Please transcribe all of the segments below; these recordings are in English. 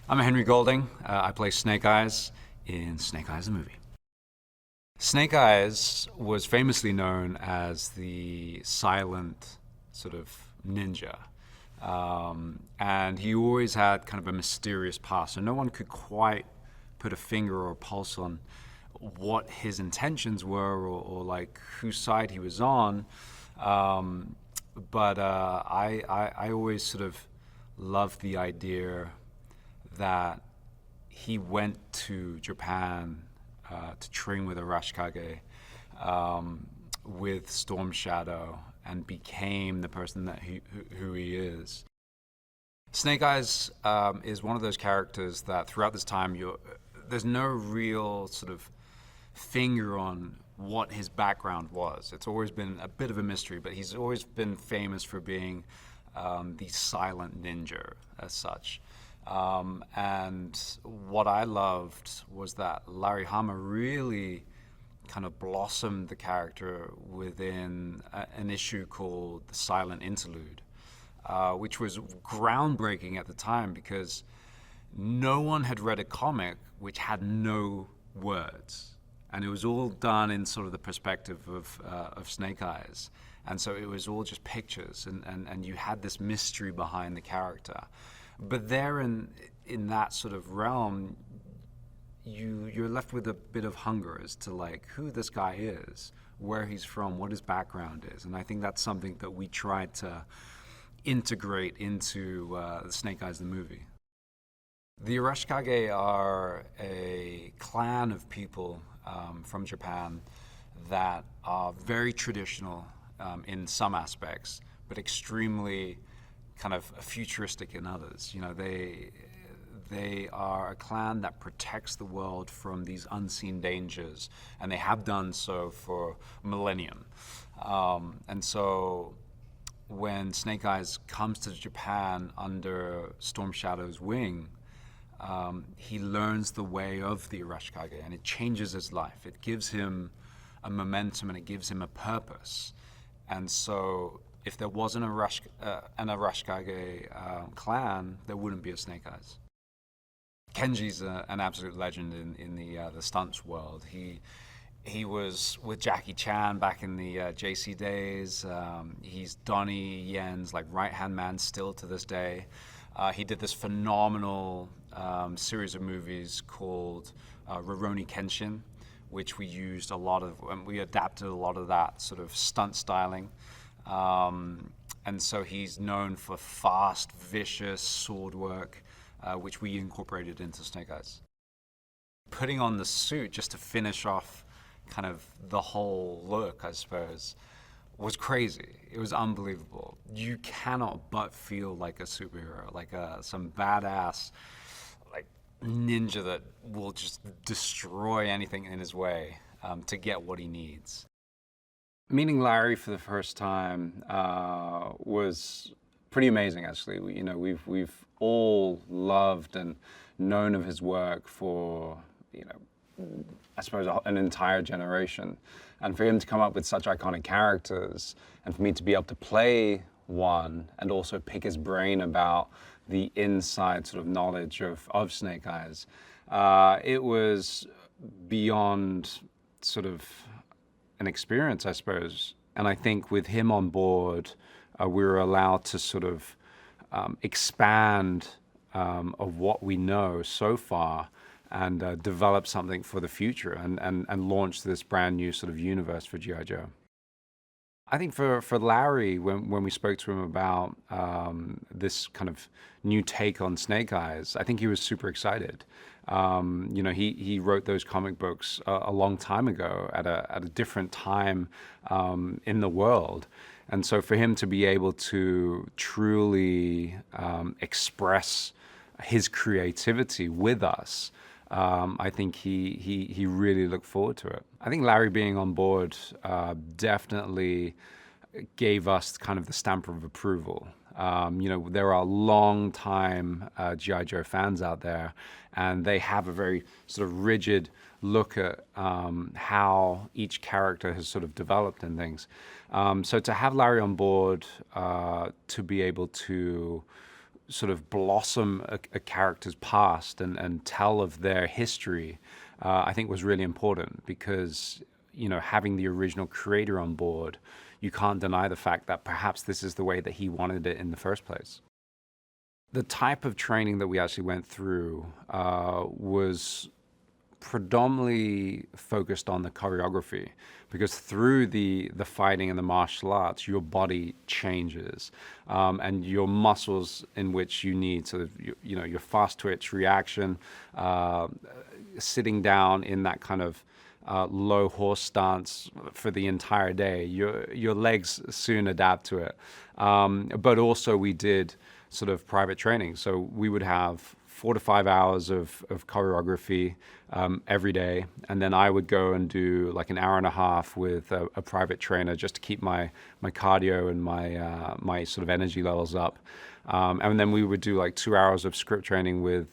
I'm Henry Golding. I play Snake Eyes in Snake Eyes the movie. Snake Eyes was famously known as the silent sort of ninja. And he always had kind of a mysterious past, so no one could quite put a finger or a pulse on what his intentions were or like whose side he was on. But I always sort of loved the idea that he went to Japan to train with Arashikage, with Storm Shadow, and became the person that who he is. Snake Eyes is one of those characters that throughout this time there's no real sort of finger on what his background was. It's always been a bit of a mystery, but he's always been famous for being the silent ninja as such. And what I loved was that Larry Hama really kind of blossomed the character within an issue called The Silent Interlude, which was groundbreaking at the time because no one had read a comic which had no words. And it was all done in sort of the perspective of Snake Eyes. And so it was all just pictures, and you had this mystery behind the character. But there in that sort of realm, you're left with a bit of hunger as to like who this guy is, where he's from, what his background is. And I think that's something that we tried to integrate into the Snake Eyes the movie. The Arashikage are a clan of people from Japan that are very traditional in some aspects, but extremely kind of futuristic in others. You know, they are a clan that protects the world from these unseen dangers, and they have done so for a millennium. And so when Snake Eyes comes to Japan under Storm Shadow's wing, he learns the way of the Arashikage, and it changes his life. It gives him a momentum, and it gives him a purpose. And so if there wasn't an Arashikage clan, there wouldn't be a Snake Eyes. Kenji's an absolute legend in the stunts world. He was with Jackie Chan back in the JC days. He's Donnie Yen's like right-hand man still to this day. He did this phenomenal series of movies called Rurouni Kenshin, which we used a lot of, and we adapted a lot of that sort of stunt styling. And so he's known for fast, vicious sword work, which we incorporated into Snake Eyes. Putting on the suit just to finish off kind of the whole look, I suppose, was crazy. It was unbelievable. You cannot but feel like a superhero, like some badass like ninja that will just destroy anything in his way to get what he needs. Meeting Larry for the first time was pretty amazing, actually. We've all loved and known of his work for, I suppose an entire generation. And for him to come up with such iconic characters, and for me to be able to play one and also pick his brain about the inside sort of knowledge of Snake Eyes, it was beyond sort of an experience, I suppose. And I think with him on board, we were allowed to sort of expand of what we know so far and develop something for the future and launch this brand new sort of universe for G.I. Joe. I think for Larry, when we spoke to him about this kind of new take on Snake Eyes, I think he was super excited. He wrote those comic books a long time ago at a different time in the world. And so for him to be able to truly express his creativity with us, I think he really looked forward to it. I think Larry being on board definitely gave us kind of the stamp of approval. There are long-time G.I. Joe fans out there, and they have a very sort of rigid look at how each character has sort of developed and things. So to have Larry on board to be able to sort of blossom a character's past and tell of their history, I think was really important because, having the original creator on board, you can't deny the fact that perhaps this is the way that he wanted it in the first place. The type of training that we actually went through was predominantly focused on the choreography, because through the fighting and the martial arts, your body changes, and your muscles in which you need sort of your fast twitch reaction, sitting down in that kind of low horse stance for the entire day. Your legs soon adapt to it, but also we did sort of private training, so we would have 4 to 5 hours of choreography every day, and then I would go and do like an hour and a half with a private trainer just to keep my cardio and my sort of energy levels up, and then we would do like 2 hours of script training with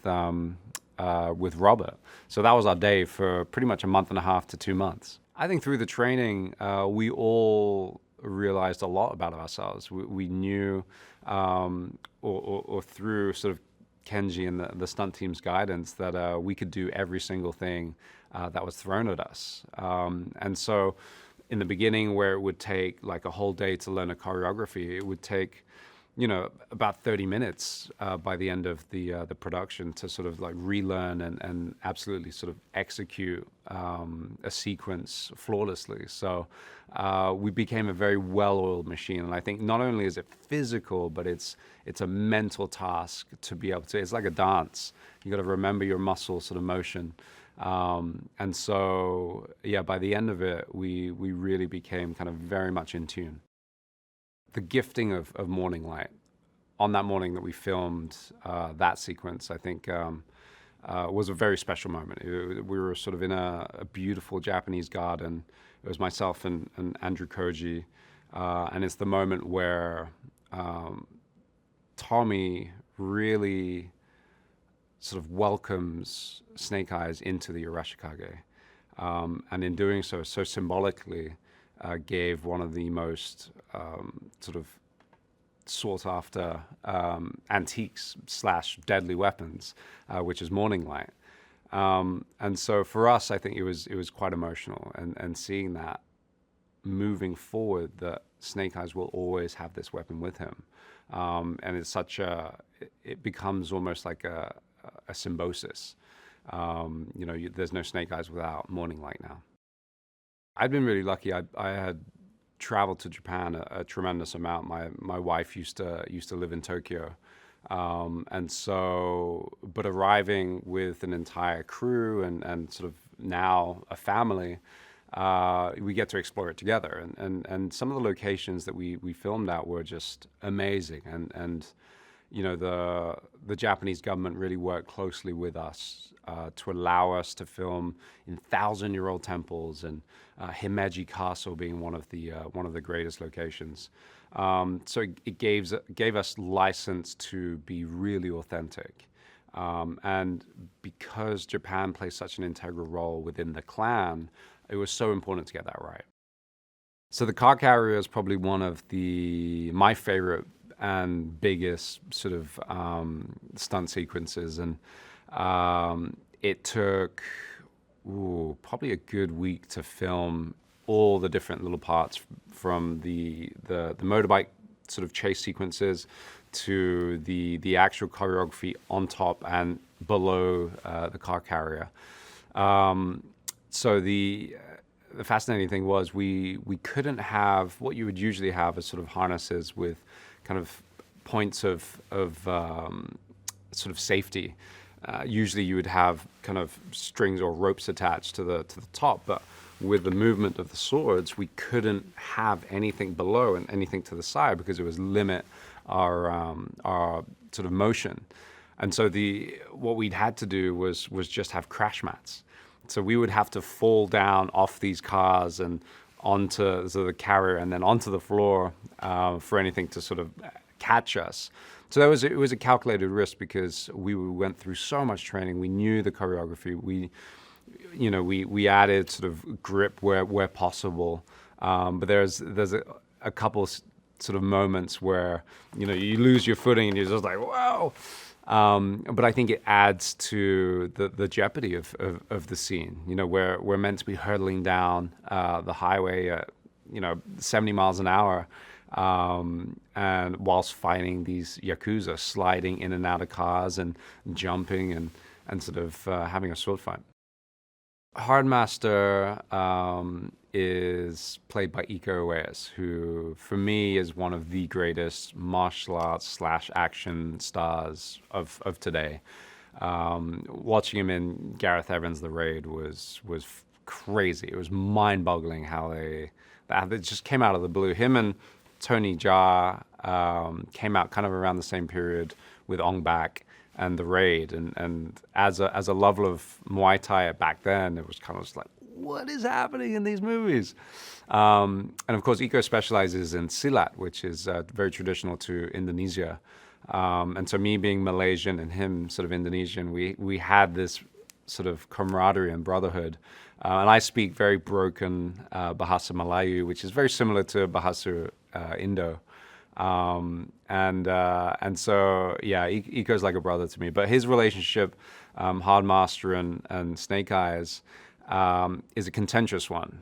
Robert. So that was our day for pretty much a month and a half to 2 months. I think through the training, we all realized a lot about ourselves. We knew, or through sort of Kenji and the stunt team's guidance, that we could do every single thing that was thrown at us. And so in the beginning, where it would take like a whole day to learn a choreography, it would take about 30 minutes by the end of the production to sort of like relearn and absolutely sort of execute a sequence flawlessly. So we became a very well-oiled machine. And I think not only is it physical, but it's a mental task to be able to, it's like a dance. You got to remember your muscle sort of motion. And so, yeah, by the end of it, we really became kind of very much in tune. The gifting of morning light. On that morning that we filmed that sequence, I think was a very special moment. We were sort of in a beautiful Japanese garden. It was myself and Andrew Koji, and it's the moment where Tommy really sort of welcomes Snake Eyes into the Arashikage, and in doing so symbolically, gave one of the most sort of sought after antiques / deadly weapons, which is morning light. And so for us, I think it was quite emotional, and seeing that moving forward, that Snake Eyes will always have this weapon with him, and it's it becomes almost like a symbiosis. There's no Snake Eyes without morning light now. I'd been really lucky. I had traveled to Japan a tremendous amount. My wife used to live in Tokyo, and so, but arriving with an entire crew and sort of now a family, we get to explore it together. And some of the locations that we filmed at were just amazing. And the Japanese government really worked closely with us to allow us to film in 1,000-year-old temples, and Himeji Castle being one of the greatest locations. So it gave us license to be really authentic. And because Japan plays such an integral role within the clan, it was so important to get that right. So the car carrier is probably one of my favorite and biggest sort of stunt sequences, and it took probably a good week to film all the different little parts, from the motorbike sort of chase sequences to the actual choreography on top and below the car carrier. So the fascinating thing was we couldn't have what you would usually have as sort of harnesses with kind of points of sort of safety. Usually you would have kind of strings or ropes attached to the top, but with the movement of the swords, we couldn't have anything below and anything to the side because it was limit our sort of motion. And so what we'd had to do was just have crash mats. So we would have to fall down off these cars and onto the carrier and then onto the floor for anything to sort of catch us. So it was a calculated risk because we went through so much training. We knew the choreography. We added sort of grip where possible. But there's a couple sort of moments where, you know, you lose your footing and you're just like, whoa. But I think it adds to the jeopardy of the scene. You know, we're meant to be hurtling down the highway at, you know, 70 miles an hour, and whilst fighting these Yakuza, sliding in and out of cars and jumping and sort of having a sword fight. Hardmaster is played by Iko Uwais, who for me is one of the greatest martial arts / action stars of today. Watching him in Gareth Evans' The Raid was crazy. It was mind-boggling how it just came out of the blue. Him and Tony Jaa came out kind of around the same period with Ong Bak and The Raid, and as a lover of Muay Thai back then, it was kind of just like, what is happening in these movies? And of course, Iko specializes in Silat, which is very traditional to Indonesia. And so me being Malaysian and him sort of Indonesian, we had this sort of camaraderie and brotherhood. And I speak very broken Bahasa Melayu, which is very similar to Bahasa Indo. And so, yeah, Iko's like a brother to me. But his relationship, Hardmaster and Snake Eyes, is a contentious one.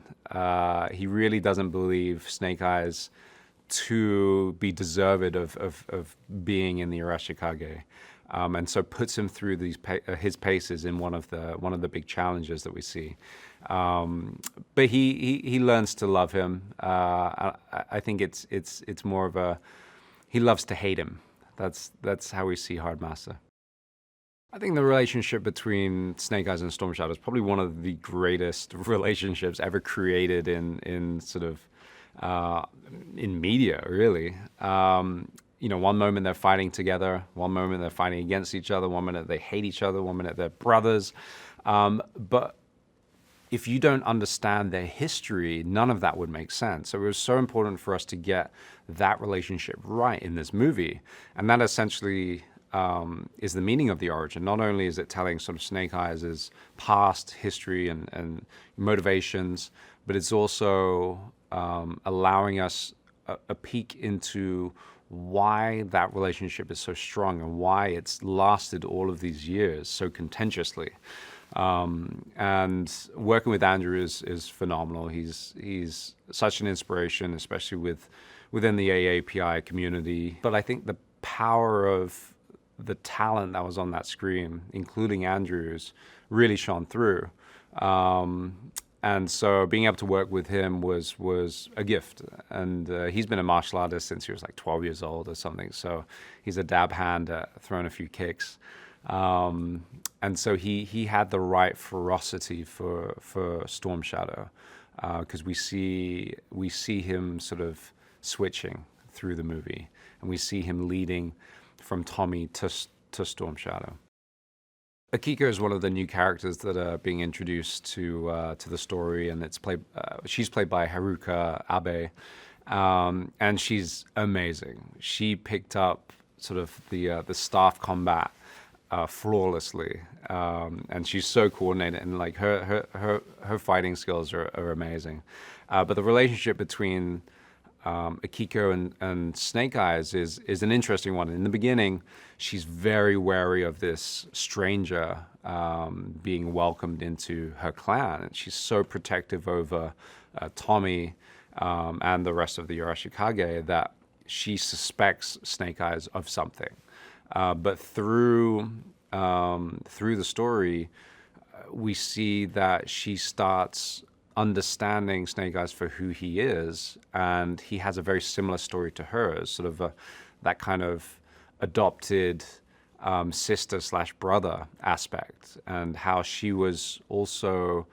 He really doesn't believe Snake Eyes to be deserved of being in the Arashikage. And so puts him through his paces in one of the big challenges that we see. But he learns to love him. I think it's more of he loves to hate him. That's how we see Hardmaster. I think the relationship between Snake Eyes and Storm Shadow is probably one of the greatest relationships ever created in sort of in media, really. You know, one moment they're fighting together, one moment they're fighting against each other, one minute they hate each other, one minute they're brothers. But if you don't understand their history, none of that would make sense. So it was so important for us to get that relationship right in this movie. And that essentially is the meaning of the origin. Not only is it telling sort of Snake Eyes' past history and motivations, but it's also allowing us a peek into why that relationship is so strong and why it's lasted all of these years so contentiously. And working with Andrew is phenomenal. He's such an inspiration, especially within the AAPI community. But I think the power of the talent that was on that screen, including Andrew's, really shone through. And so being able to work with him was a gift. And he's been a martial artist since he was like 12 years old or something. So he's a dab hand at throwing a few kicks. And so he had the right ferocity for Storm Shadow, because we see him sort of switching through the movie, and we see him leading from Tommy to Storm Shadow. Akiko is one of the new characters that are being introduced to the story, and she's played by Haruka Abe, and she's amazing. She picked up sort of the staff combat flawlessly, and she's so coordinated, and like her fighting skills are amazing. But the relationship between Akiko and Snake Eyes is an interesting one. In the beginning, she's very wary of this stranger being welcomed into her clan, and she's so protective over Tommy and the rest of the Arashikage that she suspects Snake Eyes of something. But through the story, we see that she starts understanding Snake Eyes for who he is, and he has a very similar story to hers, sort of that kind of adopted sister/brother aspect, and how she was also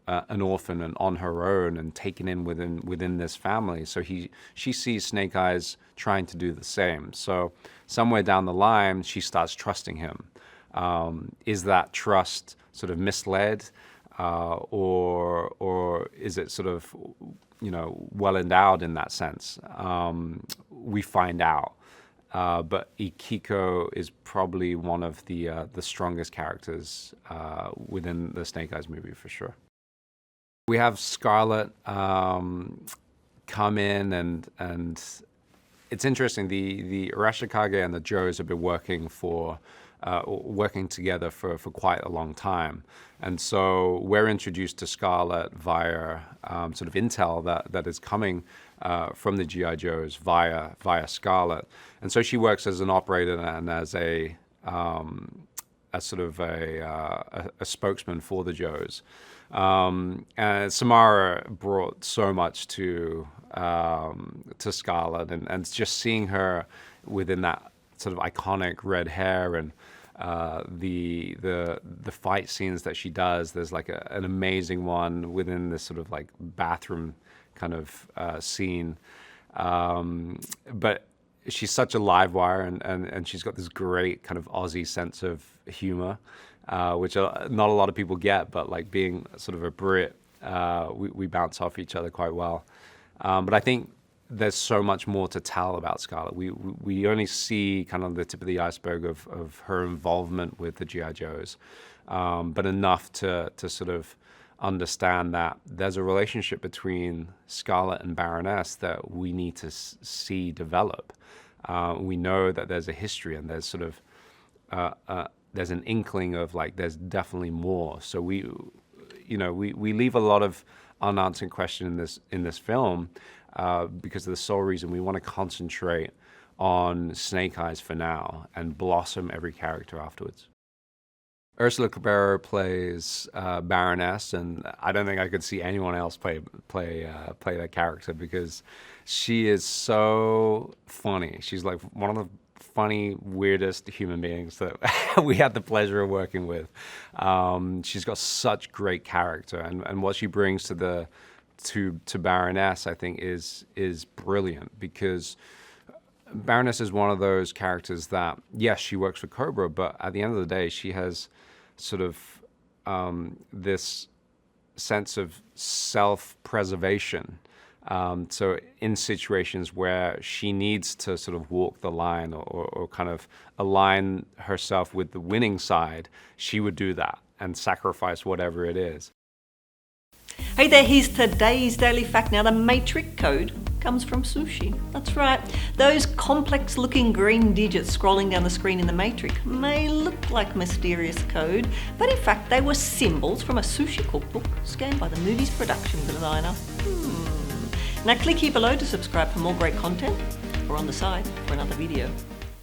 an orphan and on her own and taken in within this family. So she sees Snake Eyes trying to do the same. So somewhere down the line, she starts trusting him. Is that trust sort of misled, or is it sort of, well endowed in that sense? We find out. But Akiko is probably one of the strongest characters within the Snake Eyes movie for sure. We have Scarlett come in and it's interesting. The Arashikage and the Joes have been working together for quite a long time, and so we're introduced to Scarlett via sort of intel that is coming from the GI Joes via Scarlett, and so she works as an operator and as a sort of a spokesman for the Joes. And Samara brought so much to Scarlett, and just seeing her within that sort of iconic red hair and the fight scenes that she does. There's like an amazing one within this sort of like bathroom kind of scene, but she's such a live wire, and she's got this great kind of Aussie sense of humor, which not a lot of people get, but like being sort of a Brit, we bounce off each other quite well. But I think there's so much more to tell about Scarlett. We only see kind of the tip of the iceberg of her involvement with the G.I. Joes, but enough to sort of understand that there's a relationship between Scarlett and Baroness that we need to see develop. We know that there's a history, and there's sort of there's an inkling of like there's definitely more. So we leave a lot of unanswered questions in this film because of the sole reason we want to concentrate on Snake Eyes for now and blossom every character afterwards. Úrsula Corberó plays Baroness, and I don't think I could see anyone else play that character because she is so funny. She's like one of the funny, weirdest human beings that we had the pleasure of working with. She's got such great character, and what she brings to Baroness, I think, is brilliant, because Baroness is one of those characters that, yes, she works for Corberó, but at the end of the day, she has sort of this sense of self-preservation. So in situations where she needs to sort of walk the line or kind of align herself with the winning side, she would do that and sacrifice whatever it is. Hey there, here's today's daily fact. Now, the matrix code comes from sushi. That's right. Those complex looking green digits scrolling down the screen in the matrix may look like mysterious code, but in fact they were symbols from a sushi cookbook scanned by the movie's production designer. Now click here below to subscribe for more great content, or on the side for another video.